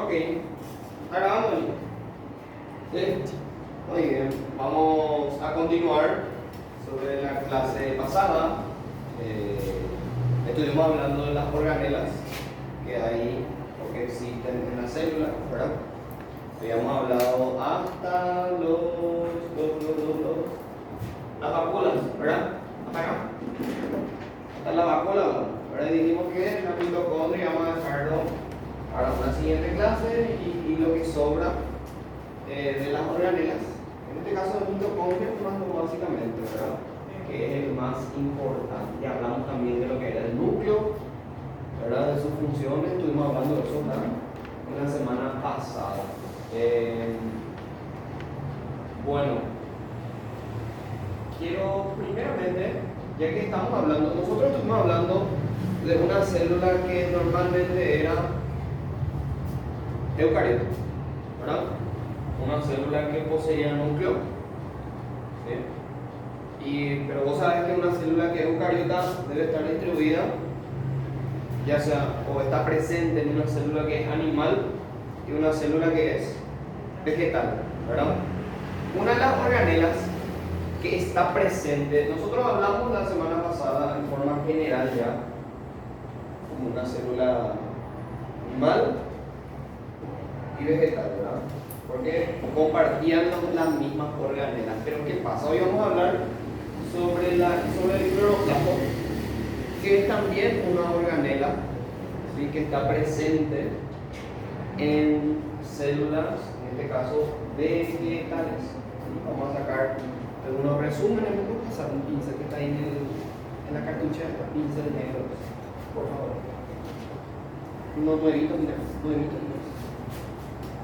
Ok, está grabando. Sí. Muy bien, vamos a continuar sobre la clase pasada. Estuvimos hablando de las organelas que hay o que existen en la célula, ¿verdad? Habíamos hablado hasta las vacuolas, ¿verdad? Hasta acá. Hasta la vacuola, ¿verdad? Dijimos que la mitocondria vamos a dejarlo para una siguiente clase y lo que sobra de las organelas. En este caso de mitocondria, básicamente, ¿verdad? Que es el más importante. Ya hablamos también de lo que era el núcleo, ¿verdad? De sus funciones, estuvimos hablando de eso, ¿verdad? En la semana pasada. Bueno, quiero primeramente, ya que estamos hablando, nosotros estuvimos hablando de una célula que normalmente era eucariota, ¿verdad? Una célula que poseía núcleo, ¿sí? Pero vos sabés que una célula que es eucariota debe estar distribuida, ya sea o está presente en una célula que es animal y una célula que es vegetal, ¿verdad? Una de las organelas que está presente, nosotros hablamos la semana pasada en forma general ya, como una célula animal y vegetal, ¿verdad? Porque compartían las mismas organelas. Pero ¿qué pasa? Hoy vamos a hablar sobre el cloroplasto, que es también una organela, ¿sí? Que está presente en células, en este caso vegetales. Vamos a sacar algunos resúmenes. ¿Me puedo pasar un pincel que está ahí en la cartuchera? Pincel negro, por favor. Unos nuevitos, mira, nuevitos.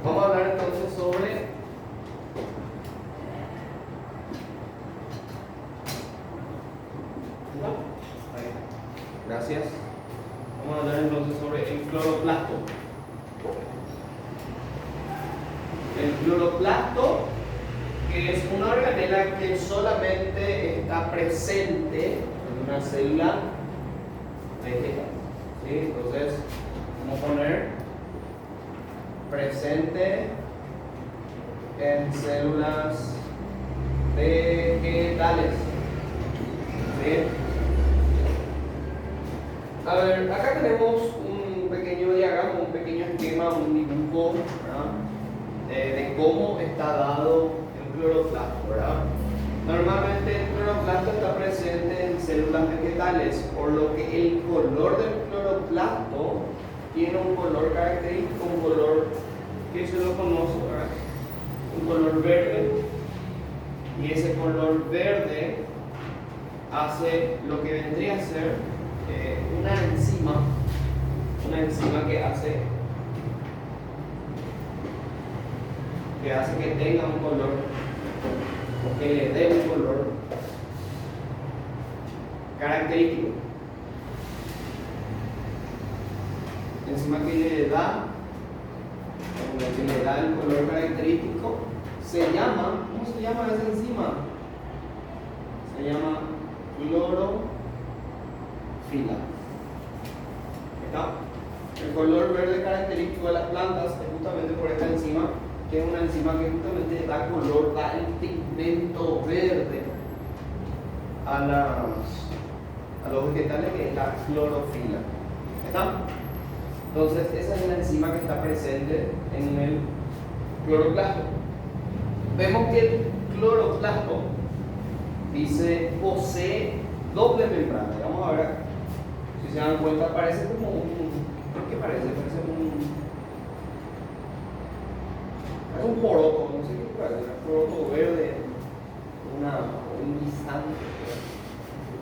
Vamos a hablar entonces sobre gracias. Vamos a hablar entonces sobre el cloroplasto. El cloroplasto, que es una organela que solamente está presente en una célula vegetal, ¿sí? Entonces, vamos a poner presente en células vegetales, ¿sí? A ver, acá tenemos un pequeño diagrama, un pequeño esquema, un dibujo, ¿verdad? De cómo está dado el cloroplasto, ¿verdad? Normalmente el cloroplasto está presente en células vegetales, por lo que el color del cloroplasto tiene un color característico, un color que se lo conoce, ¿verdad? Un color verde, y ese color verde hace lo que vendría a ser una enzima que hace que tenga un color, o que le dé un color característico. Enzima que le da el color característico se llama, ¿cómo se llama esa enzima? Se llama clorofila. ¿Está? El color verde característico de las plantas es justamente por esta enzima, que es una enzima que justamente da color, da el pigmento verde a los vegetales, que es la clorofila. ¿Está? Entonces, esa es la enzima que está presente en el cloroplasto. Vemos que el cloroplasto dice posee doble membrana. Vamos a ver acá. Si se dan cuenta, parece como ¿qué parece? Parece un poroto, no sé qué parece, un poroto verde, un guisante,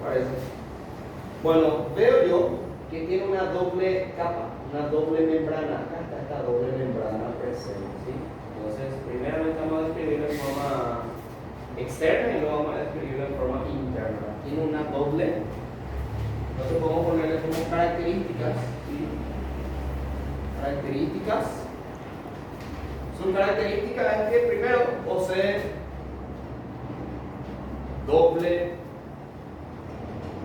parece. Bueno, veo yo que tiene una doble capa, una doble membrana. Acá está esta doble membrana presente, ¿sí? Entonces, primeramente vamos a describirlo en forma externa y luego vamos a describirlo en forma interna. Tiene una doble, entonces podemos ponerle como características, ¿sí? Características. Su característica es que primero posee doble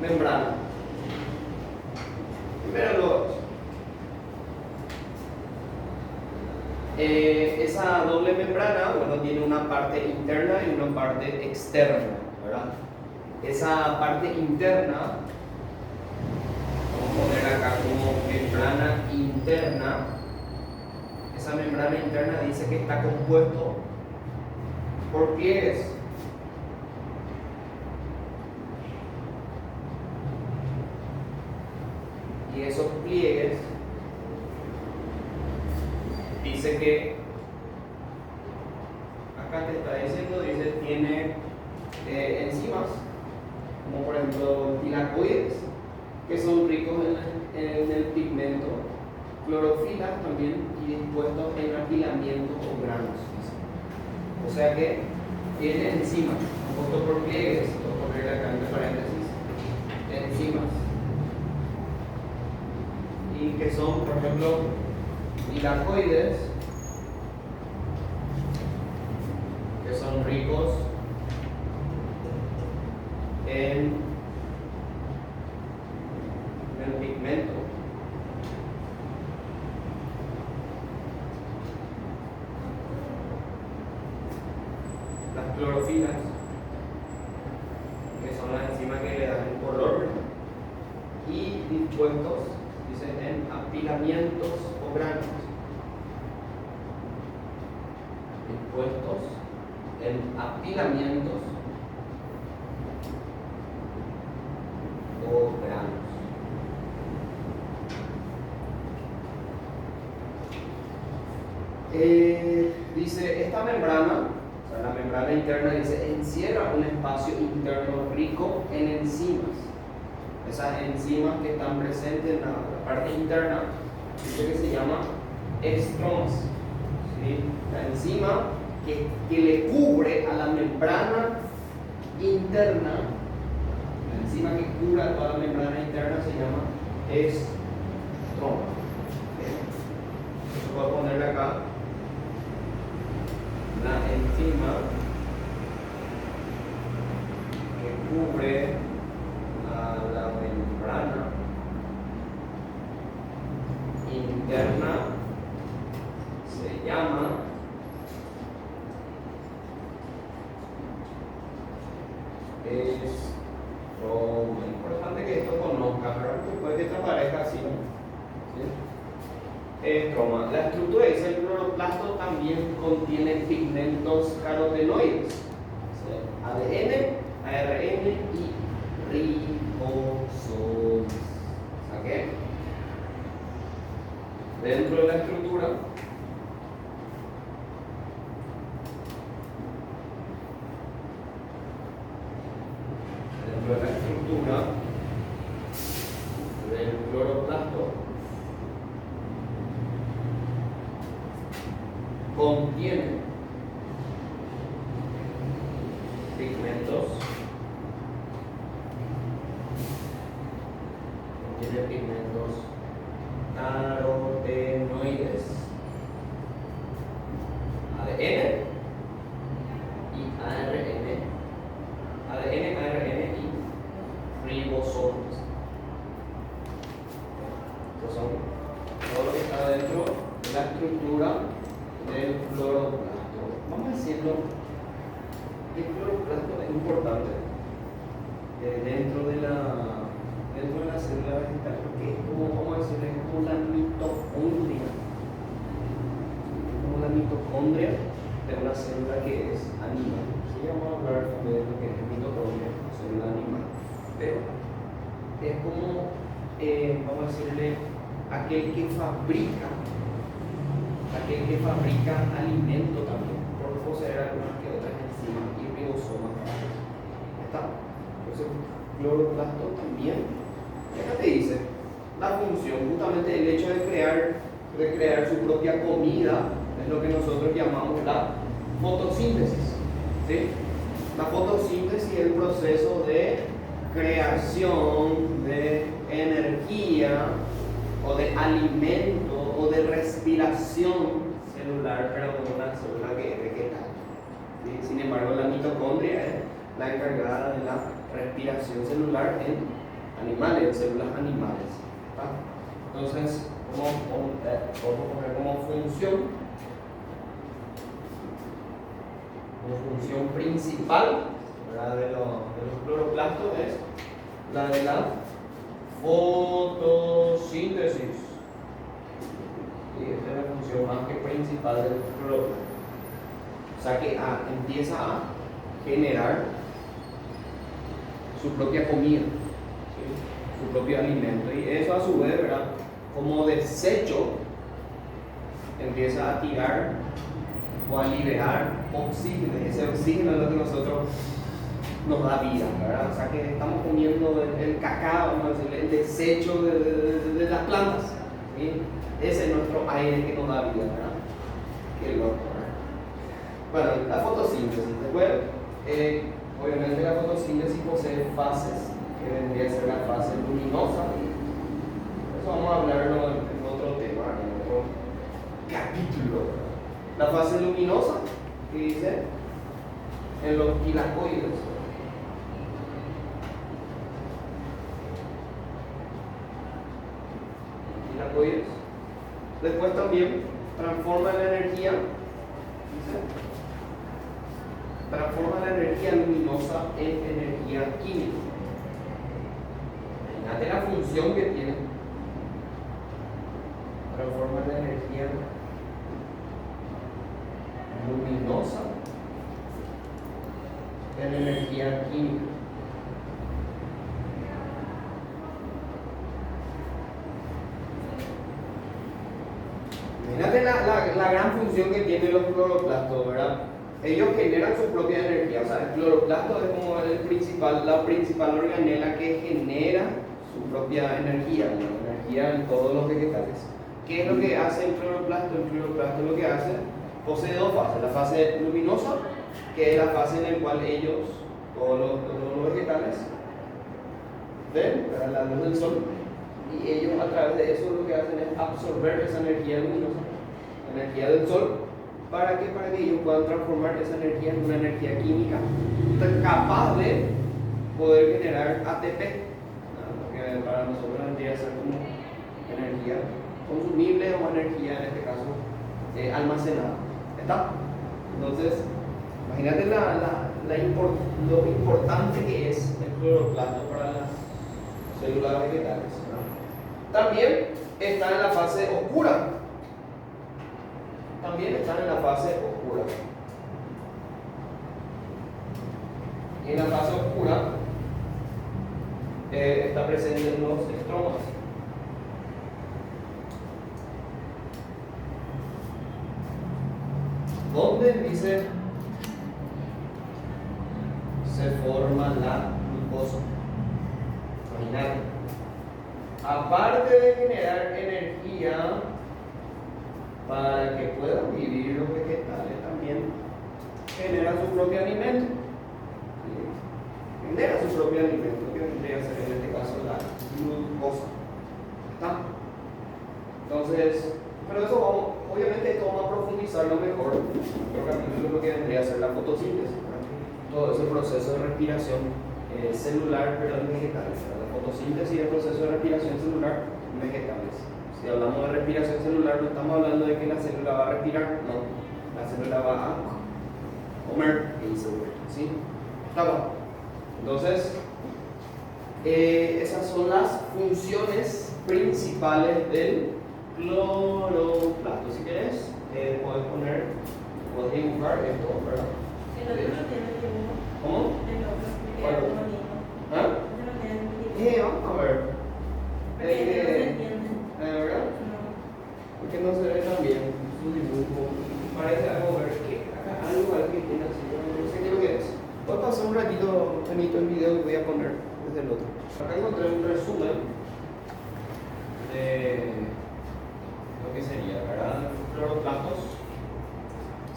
membrana. Primero lo esa doble membrana, bueno, tiene una parte interna y una parte externa, ¿verdad? Esa parte interna, vamos a poner acá como membrana interna. Esa membrana interna dice que está compuesto por pliegues. Y esos pliegues dice que acá te está diciendo, dice tiene enzimas, como por ejemplo tilacoides, que son ricos en el pigmento, clorofilas también, y dispuestos en apilamientos o granos. O sea que tiene enzimas, compuesto por pliegues, voy a poner acá entre paréntesis, enzimas, y que son, por ejemplo, tilacoides, que son ricos en el pigmento, las clorofilas, que son las enzimas que le dan el color, y dispuestos, dice, en apilamientos o granos. Dispuestos en apilamientos o granos. Dice, esta membrana, o sea, la membrana interna, dice, encierra un espacio interno rico en enzimas. Esas enzimas que están presentes en la parte interna, dice que se llama estromas. ¿Sí? La enzima que le cubre a la membrana interna, la enzima que cubre a toda la membrana interna se llama estroma. Voy a ponerle acá la enzima que cubre a la membrana interna se llama estroma. Importante que esto conozcas, ¿verdad? Porque puede que te aparezca así, ¿no? ¿Sí? Estroma. La estructura dice el cloroplasto también contiene pigmentos carotenoides, ¿sí? ADN, ARN y ribosomas. ¿Ok? Dentro de la estructura del cloroplasto contiene pigmentos, carotenoides, ADN y ARN, y ribosomas. Estos son todo lo que está dentro de la estructura del cloroplasto. Vamos a decirlo, el cloroplasto es importante dentro de la célula vegetal, porque es como, vamos a decirlo, es como la mitocondria. Es como la mitocondria de una célula que es animal. Sí, vamos a hablar también de lo que es mitocondria, célula animal. Pero es como, vamos a decirle, aquel que fabrica alimento también, por poseer algunas que otras enzimas y ribosomas. ¿Está? Entonces, cloroplasto también. Y acá te dice la función, justamente el hecho de crear su propia comida, es lo que nosotros llamamos la fotosíntesis. ¿Sí? La fotosíntesis es el proceso de creación de energía o de alimento o de respiración celular, pero con una célula que es vegetal. ¿Sí? Sin embargo, la mitocondria es la encargada de la respiración celular en animales, en células animales. ¿Tá? Entonces, vamos a poner como función como función principal, ¿verdad?, de los cloroplastos es la de la fotosíntesis. Y esta es la función más que principal del cloroplasto. O sea que empieza a generar su propia comida, ¿sí?, su propio alimento. Y eso a su vez, ¿verdad?, como desecho empieza a tirar o a liberar oxígeno. Ese oxígeno es lo que nosotros nos da vida, ¿verdad? O sea que estamos comiendo el cacao, vamos a decirle, el desecho de las plantas, ¿sí? Ese es nuestro aire que nos da vida, ¿verdad? Qué loco, ¿verdad? Bueno, la fotosíntesis. Después, obviamente la fotosíntesis posee fases, que vendría a ser la fase luminosa. Eso vamos a hablarlo en otro tema, en otro capítulo. La fase luminosa, que dice en los quilacoides. Después también transforma la energía, luminosa en energía química. Imagínate la función que tiene. Transforma la energía luminosa en energía química. Imagínate la gran función que tienen los cloroplastos, ¿verdad? Ellos generan su propia energía. O sea, el cloroplasto es como la principal organela que genera su propia energía, ¿no?, energía en todos los vegetales. ¿Qué es lo que hace el cloroplasto? El cloroplasto lo que hace, posee dos fases. La fase luminosa, que es la fase en la cual ellos, todos los vegetales, ven, ¿verdad?, la luz del sol. Y ellos a través de eso lo que hacen es absorber esa energía luminosa, la energía del sol. ¿Para qué? Para que ellos puedan transformar esa energía en una energía química capaz de poder generar ATP, ¿no?, que para nosotros vendría a ser como energía consumible o energía, en este caso, almacenada. ¿Está? Entonces, imagínate lo importante que es el cloroplasto para las células vegetales, ¿no? También están en la fase oscura. Y en la fase oscura está presente en los estromas. ¿Dónde dice se forma la glucosa? Imagínate. Aparte de generar energía para que puedan vivir los vegetales, también genera su propio alimento. ¿Sí? Genera su propio alimento, que vendría a ser en este caso la glucosa. ¿Está? Entonces, pero eso obviamente esto vamos a profundizarlo mejor. Otro capítulo lo que vendría a ser la fotosíntesis, ¿verdad? Todo ese proceso de respiración celular, pero en vegetales. La fotosíntesis es el proceso de respiración celular en vegetales. Si hablamos de respiración celular, no estamos hablando de que la célula va a respirar, no. La célula va a comer y disolver, ¿sí? Está bien. Entonces, esas son las funciones principales del cloroplasto. Si quieres, puedes dibujar esto, ¿verdad? El otro no tiene dibujo. ¿Cómo? El otro ¿Cuál? tiene bonito. ¿Ah? Este no tiene dibujo. Vamos a ver. Porque no se entiende. ¿Verdad? No. Porque no se ve tan bien su dibujo. Parece algo, ver que algo que tiene así, no sé qué es lo que es. Voy a pasar un ratito bonito el video que voy a poner desde el otro. Acá encontré un resumen de lo que sería, ¿verdad?, los cloroplastos.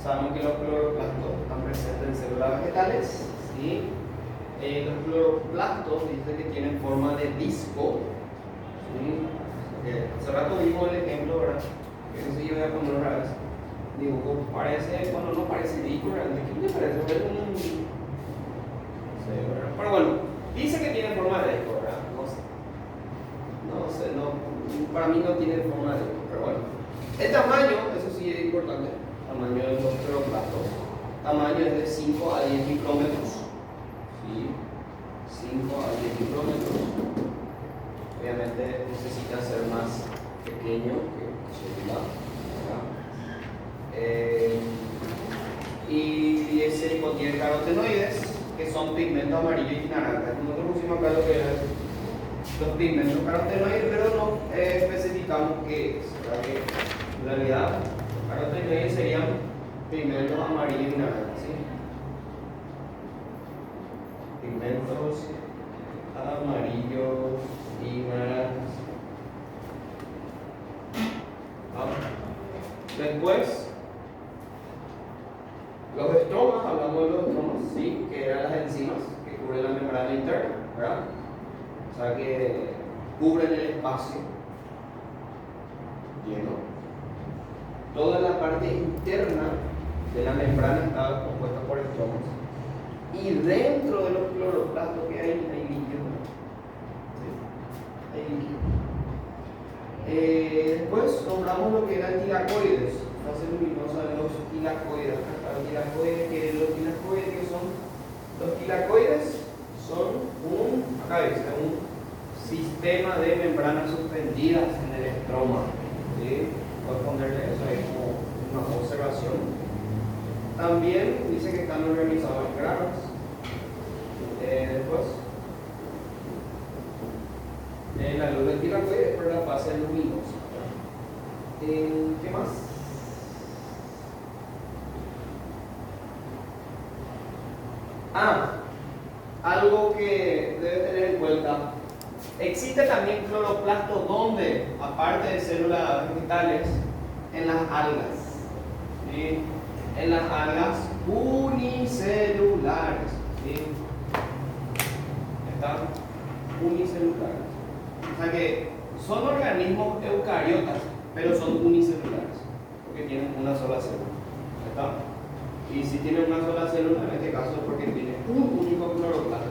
Sabemos que los cloroplastos están presentes en células vegetales, ¿sí? Los cloroplastos dice que tienen forma de disco, ¿sí? Hace rato vimos el ejemplo, ¿verdad? Que eso yo voy a poner otra vez. Dibujo, parece, bueno, no parece disco realmente. ¿Qué me parece? No sé, ¿verdad? Pero bueno, dice que tiene forma de disco, ¿verdad? No sé, para mí no tiene forma de disco, pero bueno. El tamaño, eso sí es importante, el tamaño de los cloroplastos. tamaño es de 5 a 10 micrómetros. ¿Sí? 5 a 10 micrómetros. Obviamente necesita ser más pequeño que célula. Y ese contiene carotenoides, que son pigmentos amarillo y naranja. Nosotros pusimos acá lo que eran los pigmentos carotenoides, pero no especificamos qué es. ¿Verdad? Que en realidad, carotenoides serían pigmentos amarillo y naranja. ¿Sí? Pigmentos amarillos y naranjas. Después, los estromas, hablamos de los estromas, sí, que eran las enzimas que cubren la membrana interna, ¿verdad? O sea que cubren el espacio lleno. Toda la parte interna de la membrana está compuesta por estromas. Y dentro de los cloroplastos que hay líquido. ¿Sí? Hay líquido. Después nombramos lo que eran tilacoides, fase luminosa de los tilacoides. Los tilacoides, que son los tilacoides son un sistema de membranas suspendidas en el estroma. ¿Sí? Voy a ponerle eso ahí como una observación. También dice que están organizados en granos. Después, la luz del tilacoide es por la fase luminosa. ¿Qué más? Algo que debe tener en cuenta. Existe también cloroplasto donde, aparte de células vegetales, en las algas. ¿Sí? En las algas unicelulares. ¿Sí? Están unicelulares. O sea que son organismos eucariotas, pero son unicelulares, porque tienen una sola célula. ¿Está? Y si tienen una sola célula, en este caso es porque tiene un único cloroplasto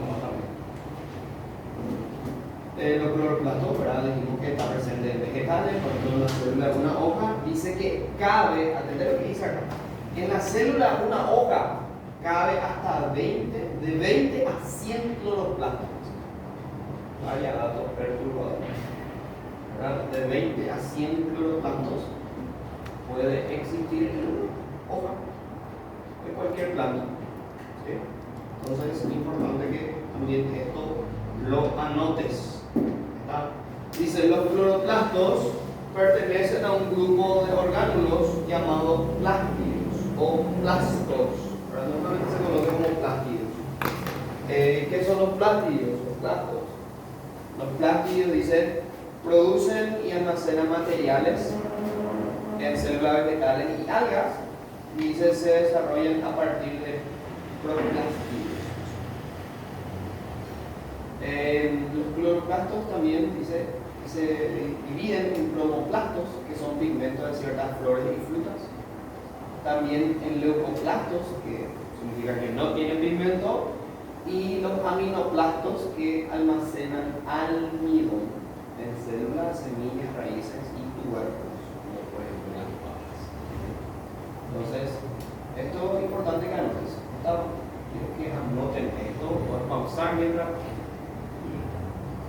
también. Los cloroplastos, ¿verdad? Dijimos que está presente en vegetales, por ejemplo, en la célula de una hoja, dice que cabe, atender lo que dice acá, en la célula de una hoja cabe hasta de 20 a 100 cloroplastos. Vaya dato perturbador. De 20 a 100 cloroplastos puede existir en una hoja de cualquier planta. ¿Sí? Entonces es importante que también esto lo anotes. ¿Está? Dice, los cloroplastos pertenecen a un grupo de orgánulos llamados plástidos o plastos. Normalmente se conoce como plástidos. ¿Qué son los plástidos o plastos? Los plástidos, dice, producen y almacenan materiales en células vegetales y algas, y dice, se desarrollan a partir de proplastidos. Los cloroplastos también, dice, se dividen en chromoplastos, que son pigmentos de ciertas flores y frutas. También en leucoplastos, que significa que no tienen pigmento, y los aminoplastos, que almacenan almidón en células, semillas, raíces y tubérculos, como por ejemplo las papas. Entonces, esto es importante que anotes. Quiero que anoten esto, voy a pausar mientras